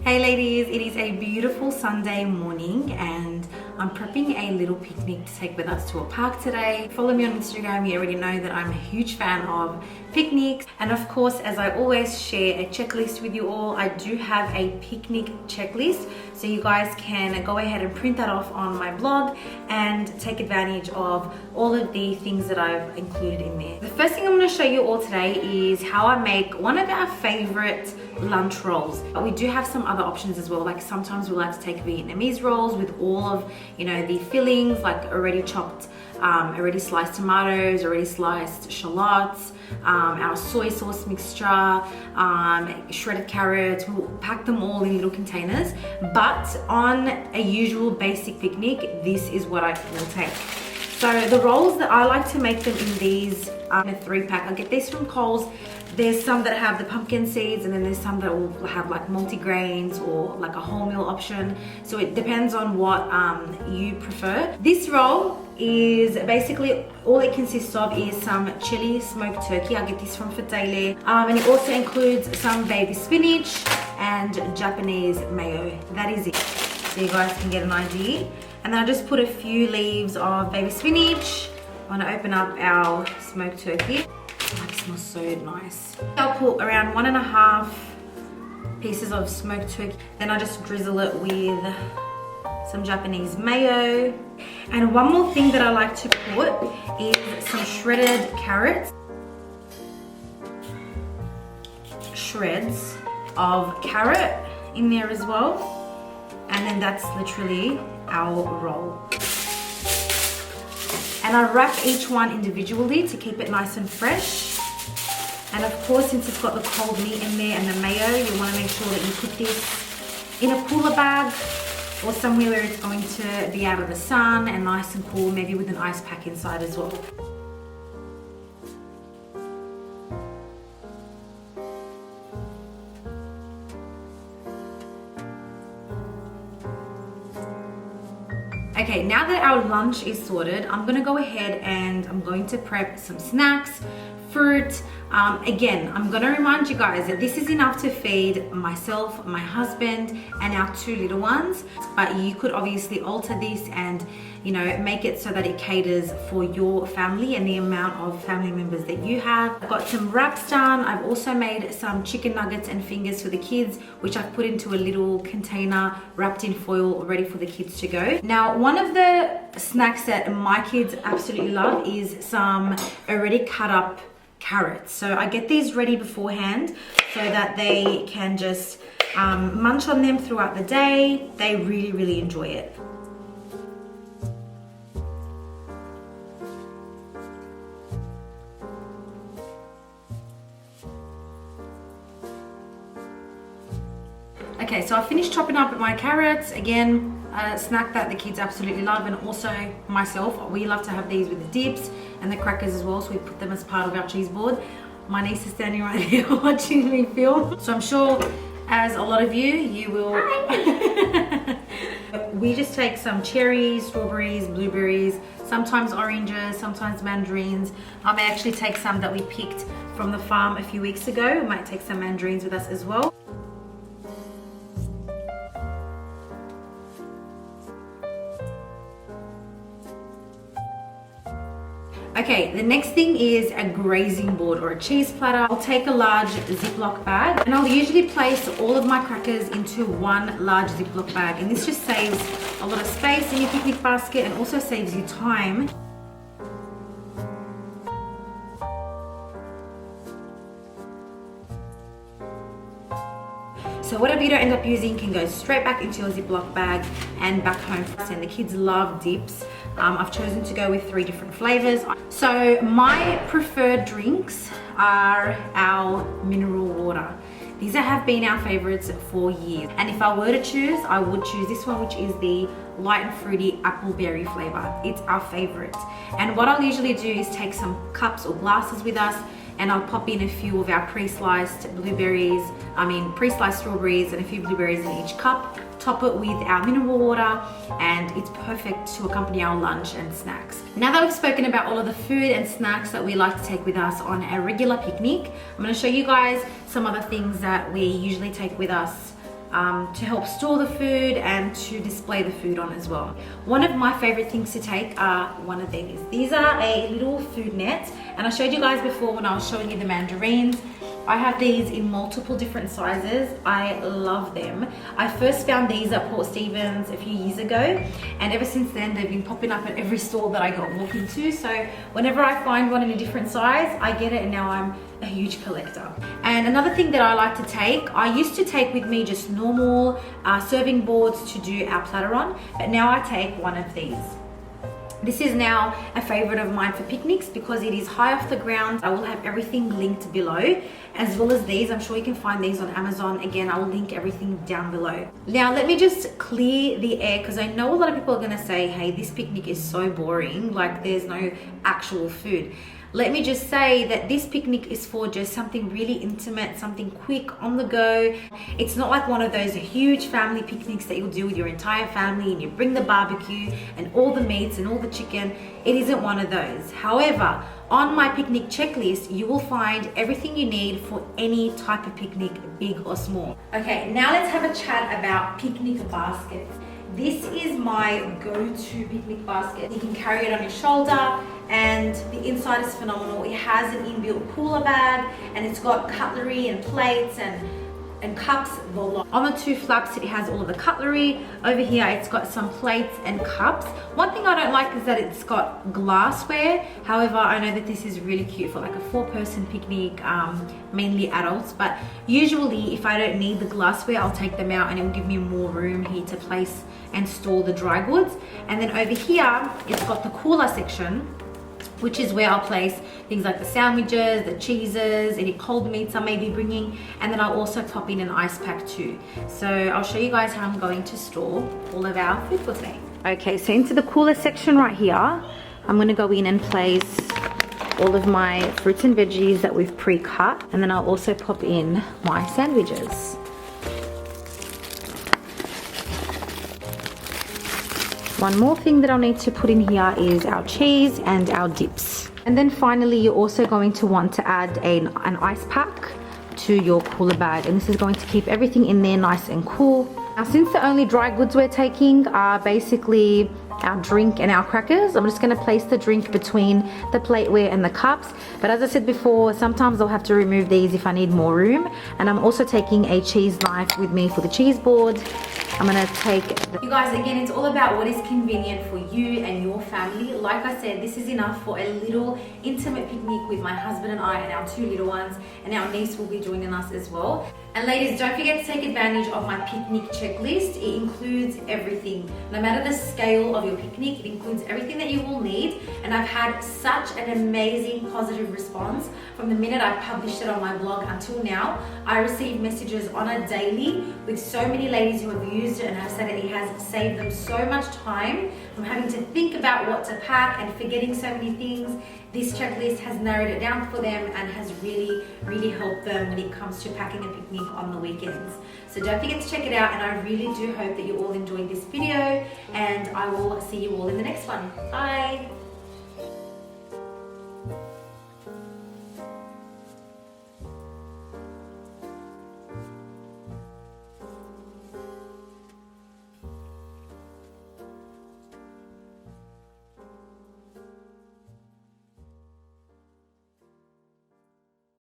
Hey ladies, it is a beautiful Sunday morning and I'm prepping a little picnic to take with us to a park today. Follow me on Instagram, you already know that I'm a huge fan of picnics. And of course, as I always share a checklist with you all, I do have a picnic checklist. So you guys can go ahead and print that off on my blog and take advantage of all of the things that I've included in there. The first thing I'm going to show you all today is how I make one of our favorite lunch rolls. We do have some other options as well, like sometimes we like to take Vietnamese rolls with all of, you know, the fillings, like already chopped, already sliced tomatoes, already sliced shallots, our soy sauce mixture, shredded carrots. We'll pack them all in little containers, but on a usual basic picnic, this is what I will take. So the rolls that I like to make them in these in a 3-pack. I get these from Coles. There's some that have the pumpkin seeds, and then there's some that will have like multi-grains or like a wholemeal option. So it depends on what you prefer. This roll is basically, all it consists of is some chili smoked turkey. I get this from 𝒮𝒶𝓇𝒶. And it also includes some baby spinach and Japanese mayo. That is it. So you guys can get an idea. And then I just put a few leaves of baby spinach. I want to open up our smoked turkey. Oh, it smells so nice. I'll put around 1.5 pieces of smoked turkey. Then I just drizzle it with some Japanese mayo. And one more thing that I like to put is some shredded carrots. Shreds of carrot in there as well. And then that's literally our roll. And I wrap each one individually to keep it nice and fresh. And of course, since it's got the cold meat in there and the mayo, you want to make sure that you put this in a cooler bag or somewhere where it's going to be out of the sun and nice and cool, maybe with an ice pack inside as well. Okay, now that our lunch is sorted, I'm gonna go ahead and I'm going to prep some snacks, fruit. Again, I'm gonna remind you guys that this is enough to feed myself, my husband, and our 2 little ones. But you could obviously alter this and, you know, make it so that it caters for your family and the amount of family members that you have. I've got some wraps done. I've also made some chicken nuggets and fingers for the kids, which I've put into a little container wrapped in foil, ready for the kids to go. Now, one of the snacks that my kids absolutely love is some already cut up carrots. So I get these ready beforehand so that they can just munch on them throughout the day. They really, really enjoy it. Okay, so I finished chopping up my carrots. Again, a snack that the kids absolutely love, and also myself. We love to have these with the dips and the crackers as well, so we put them as part of our cheese board. My niece is standing right here watching me film. So I'm sure, as a lot of you will. We just take some cherries, strawberries, blueberries, sometimes oranges, sometimes mandarins. I may actually take some that we picked from the farm a few weeks ago. We might take some mandarins with us as well. Okay, the next thing is a grazing board or a cheese platter. I'll take a large Ziploc bag, and I'll usually place all of my crackers into one large Ziploc bag, and this just saves a lot of space in your picnic basket and also saves you time. So whatever you don't end up using can go straight back into your Ziploc bag and back home. And the kids love dips. I've chosen to go with 3 different flavors. So my preferred drinks are our mineral water. These have been our favorites for years. And if I were to choose, I would choose this one, which is the light and fruity apple berry flavor. It's our favorite. And what I'll usually do is take some cups or glasses with us, and I'll pop in a few of our pre-sliced strawberries and a few blueberries in each cup. Top it with our mineral water, and it's perfect to accompany our lunch and snacks. Now that we've spoken about all of the food and snacks that we like to take with us on a regular picnic, I'm going to show you guys some other things that we usually take with us to help store the food and to display the food on as well. One of my favorite things to take are one of these. These are a little food net, and I showed you guys before when I was showing you the mandarins. I have these in multiple different sizes. I love them. I first found these at Port Stephens a few years ago, and ever since then they've been popping up at every store that I walk into. So whenever I find one in a different size, I get it, and now I'm a huge collector. And another thing that I like to take, I used to take with me just normal serving boards to do our platter on, but now I take one of these. This is now a favorite of mine for picnics because it is high off the ground. I will have everything linked below, as well as these. I'm sure you can find these on Amazon. Again, I will link everything down below. Now, let me just clear the air because I know a lot of people are gonna say, hey, this picnic is so boring, like there's no actual food. Let me just say that this picnic is for just something really intimate, something quick, on the go. It's not like one of those huge family picnics that you'll do with your entire family and you bring the barbecue and all the meats and all the chicken. It isn't one of those. However, on my picnic checklist, you will find everything you need for any type of picnic, big or small. Okay, now let's have a chat about picnic baskets. This is my go-to picnic basket. You can carry it on your shoulder, and the inside is phenomenal. It has an inbuilt cooler bag, and it's got cutlery and plates and cups. On the two flaps, it has all of the cutlery. Over here, it's got some plates and cups. One thing I don't like is that it's got glassware. However, I know that this is really cute for like a 4-person picnic, mainly adults. But usually, if I don't need the glassware, I'll take them out and it will give me more room here to place and store the dry goods. And then over here, it's got the cooler section, which is where I'll place things like the sandwiches, the cheeses, any cold meats I may be bringing, and then I'll also top in an ice pack too. So I'll show you guys how I'm going to store all of our food for today. Okay, so into the cooler section right here, I'm gonna go in and place all of my fruits and veggies that we've pre-cut, and then I'll also pop in my sandwiches. One more thing that I'll need to put in here is our cheese and our dips. And then finally, you're also going to want to add an ice pack to your cooler bag. And this is going to keep everything in there nice and cool. Now, since the only dry goods we're taking are basically our drink and our crackers, I'm just going to place the drink between the plateware and the cups. But as I said before, sometimes I'll have to remove these if I need more room. And I'm also taking a cheese knife with me for the cheese board. I'm gonna take you guys, again, it's all about what is convenient for you and your family. Like I said, this is enough for a little intimate picnic with my husband and I and our 2 little ones, and our niece will be joining us as well. And ladies, don't forget to take advantage of my picnic checklist. It includes everything. No matter the scale of your picnic, it includes everything that you will need. And I've had such an amazing positive response from the minute I published it on my blog until now. I receive messages on a daily with so many ladies who have used it and have said that it has saved them so much time from having to think about what to pack and forgetting so many things. This checklist has narrowed it down for them and has really, really helped them when it comes to packing a picnic on the weekends. So don't forget to check it out, and I really do hope that you all enjoyed this video, and I will see you all in the next one. Bye!